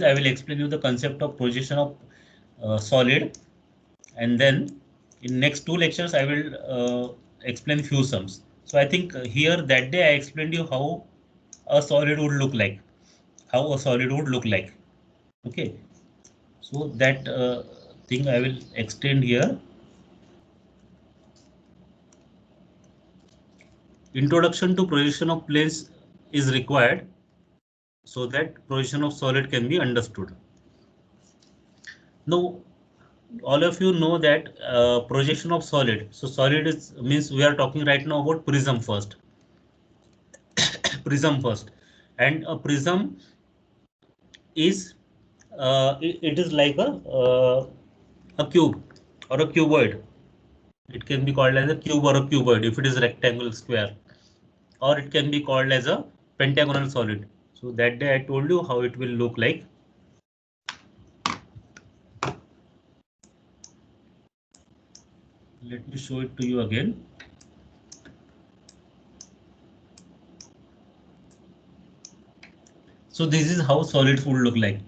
I will explain you the concept of projection of solid, and then in next two lectures I will explain few sums. So I think here that day I explained you how a solid would look like, how a solid would look like. Okay, so that thing I will extend here. Introduction to projection of planes is required so that projection of solid can be understood. Now, all of you know that projection of solid. So solid is means we are talking right now about prism first. Prism first, and a prism is it is like a cube or a cuboid. It can be called as a cube or a cuboid if it is rectangle, square, or it can be called as a pentagonal solid. So that day I told you how it will look like. Let me show it to you again. So this is how solids would look like.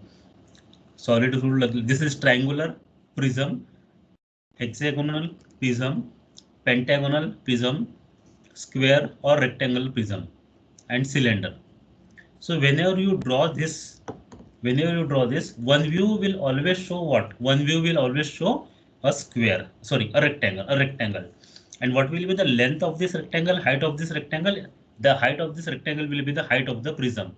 Solid would look like this is triangular prism, hexagonal prism, pentagonal prism, square or rectangle prism, and cylinder. So whenever you draw this, one view will always show what? One view will always show a square, sorry, a rectangle. And what will be the length of this rectangle, height of this rectangle? The height of this rectangle will be the height of the prism.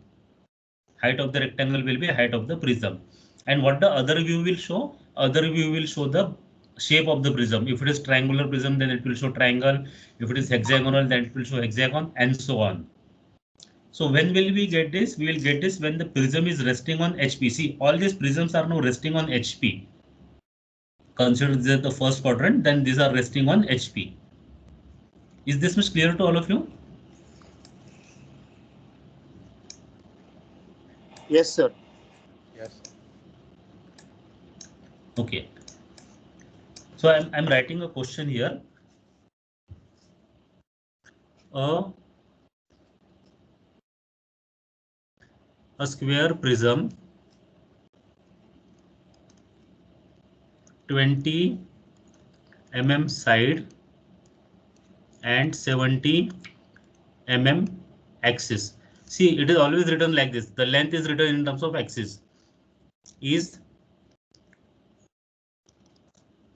Height of the rectangle will be height of the prism. And what the other view will show? Other view will show the shape of the prism. If it is triangular prism, then it will show triangle. If it is hexagonal, then it will show hexagon, and so on. So when will we get this? We will get this when the prism is resting on HP. See, all these prisms are now resting on HP. Consider this the first quadrant, then these are resting on HP. Is this much clear to all of you? Yes, sir. Yes. Okay. So I'm writing a question here. A square prism 20 mm side and 70 mm axis. See, it is always written like this. The length is written in terms of axis. Is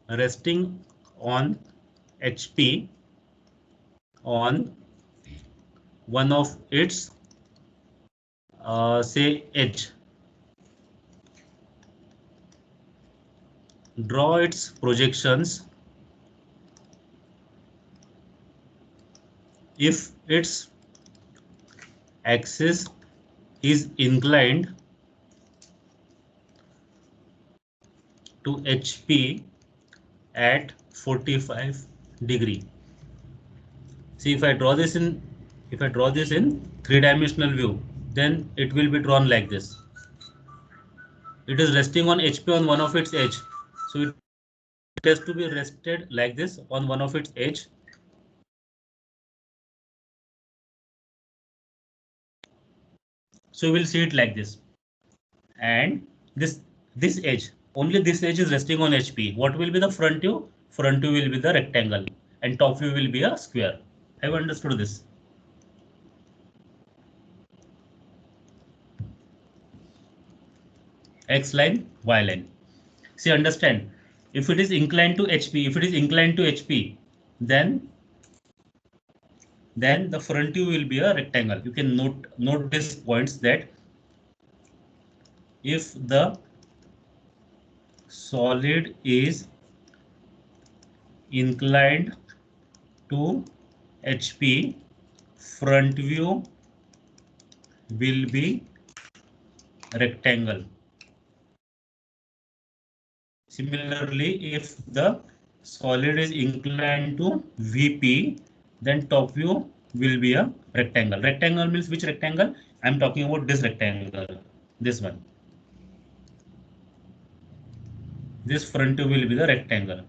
resting on HP on one of its say edge. Draw its projections if its axis is inclined to HP at 45 degree. See, if I draw this in three-dimensional view, then it will be drawn like this. It is resting on HP on one of its edge, so it has to be rested like this on one of its edge. So we will see it like this, and this edge, only this edge is resting on HP. What will be the front view? Front view will be the rectangle, and top view will be a square. Have you understood this? X line, Y line. See, understand. If it is inclined to HP, then the front view will be a rectangle. You can note these points that if the solid is inclined to HP, front view will be rectangle. Similarly, if the solid is inclined to VP, then top view will be a rectangle. Rectangle means which rectangle? I'm talking about this rectangle, this one. This front view will be the rectangle.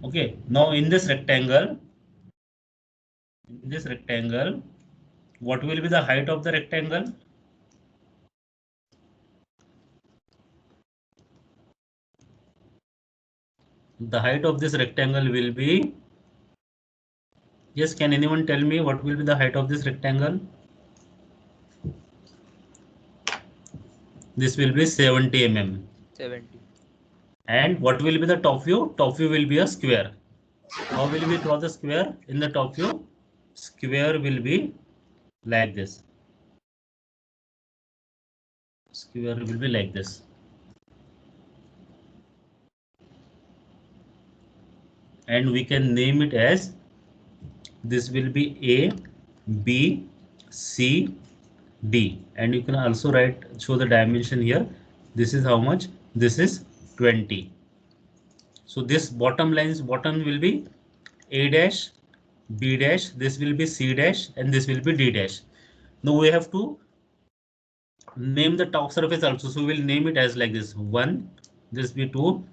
Okay, now in this rectangle, What will be the height of the rectangle? The height of this rectangle will be, yes, can anyone tell me what will be the height of this rectangle? This will be 70 mm. 70. And what will be the top view? Top view will be a square. How will we draw the square in the top view? Square will be like this. Square will be like this. And we can name it as, this will be A, B, C, D. And you can also write, show the dimension here. This is how much? This is 20. So this bottom will be A dash, B dash, this will be C dash, and this will be D dash. Now we have to name the top surface also. So we'll name it as like this: 1, this be 2,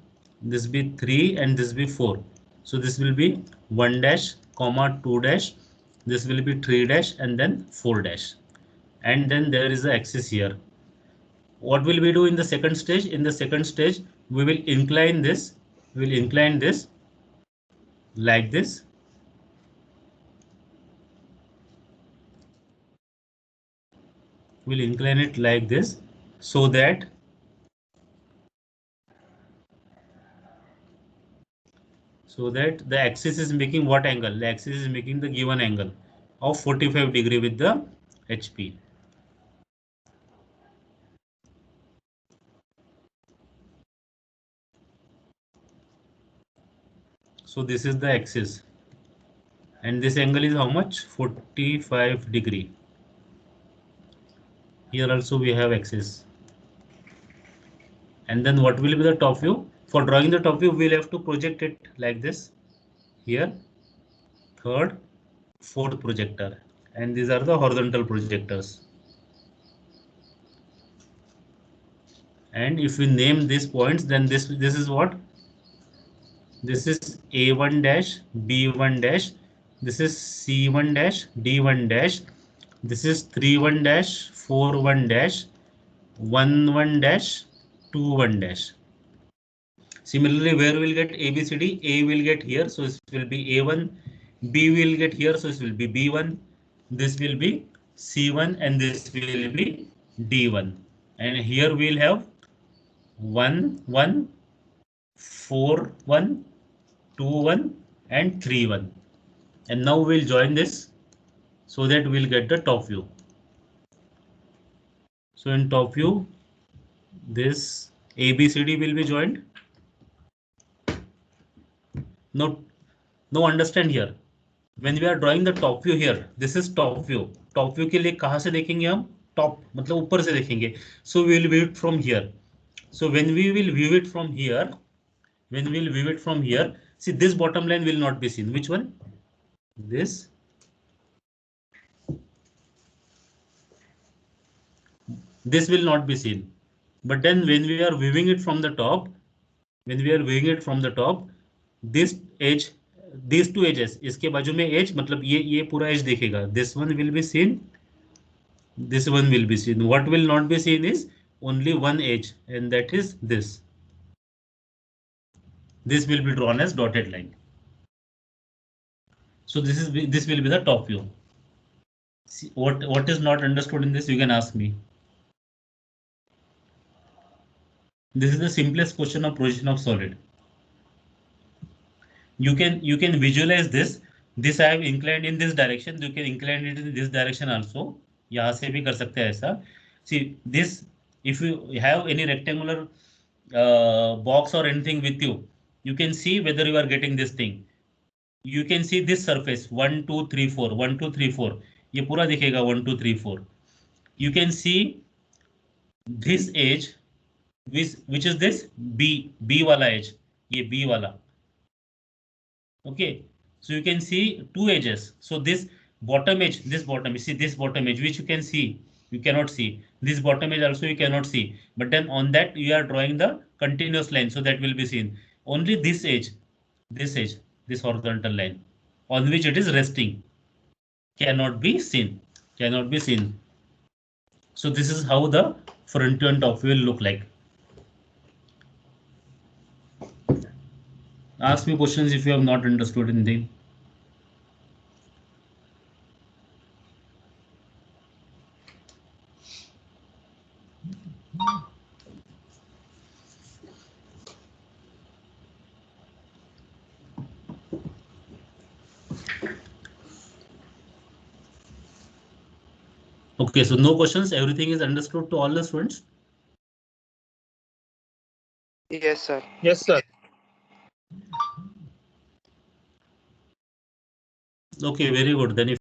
this be 3, and this be 4. So this will be 1 dash, comma 2 dash, this will be 3 dash, and then 4 dash. And then there is the axis here. What will we do in the second stage? In the second stage, we will incline this. We will incline this like this. We'll incline it like this so that the axis is making what angle? The axis is making the given angle of 45 degree with the HP. So this is the axis, and this angle is how much? 45 degree. Here also we have axis. And then what will be the top view? For drawing the top view, we'll have to project it like this. Here, third, fourth projector, and these are the horizontal projectors. And if we name these points, then this is what? This is A1 dash, B1 dash, this is C1 dash, D1 dash, this is 31 dash, 41 dash, 11 dash, 21 dash. Similarly, where we'll get ABCD, A will get here, so it will be A1, B will get here, so it will be B1, this will be C1, and this will be D1. And here we'll have 1, 1, 4, 1, 2, 1, and 3, 1. And now we'll join this so that we'll get the top view. So in top view, this ABCD will be joined. Now understand here. When we are drawing the top view here, this is top view. Top view के लिए कहाँ से देखेंगे हम? Top मतलब ऊपर से देखेंगे. So we will view it from here. So when we will view it from here, see this bottom line will not be seen. Which one? This. This will not be seen. But then when we are viewing it from the top, this edge, these two edges, इसके बाजू में edge मतलब ये पूरा edge देखेगा. This one will be seen. This one will be seen. What will not be seen is only one edge, and that is this. This will be drawn as dotted line. So this will be the top view. See, what is not understood in this? You can ask me. This is the simplest question of projection of solid. You can visualize this. This I have inclined in this direction. You can incline it in this direction also. यहाँ से भी कर सकते हैं ऐसा. See this. If you have any rectangular box or anything with you, you can see whether you are getting this thing. You can see this surface 1 2 3 4 1 2 3 4. ये पूरा दिखेगा 1 2 3 4. You can see this edge, which is this B वाला edge. ये B वाला. Okay, so you can see two edges. So this bottom edge, you see this bottom edge, which you can see, you cannot see. This bottom edge also you cannot see. But then on that you are drawing the continuous line, so that will be seen. Only this edge, this horizontal line, on which it is resting, cannot be seen. Cannot be seen. So this is how the front view and top view will look like. Ask me questions if you have not understood anything. Okay, so no questions. Everything is understood to all the students. Yes, sir. Yes, sir. Okay, very good. Then if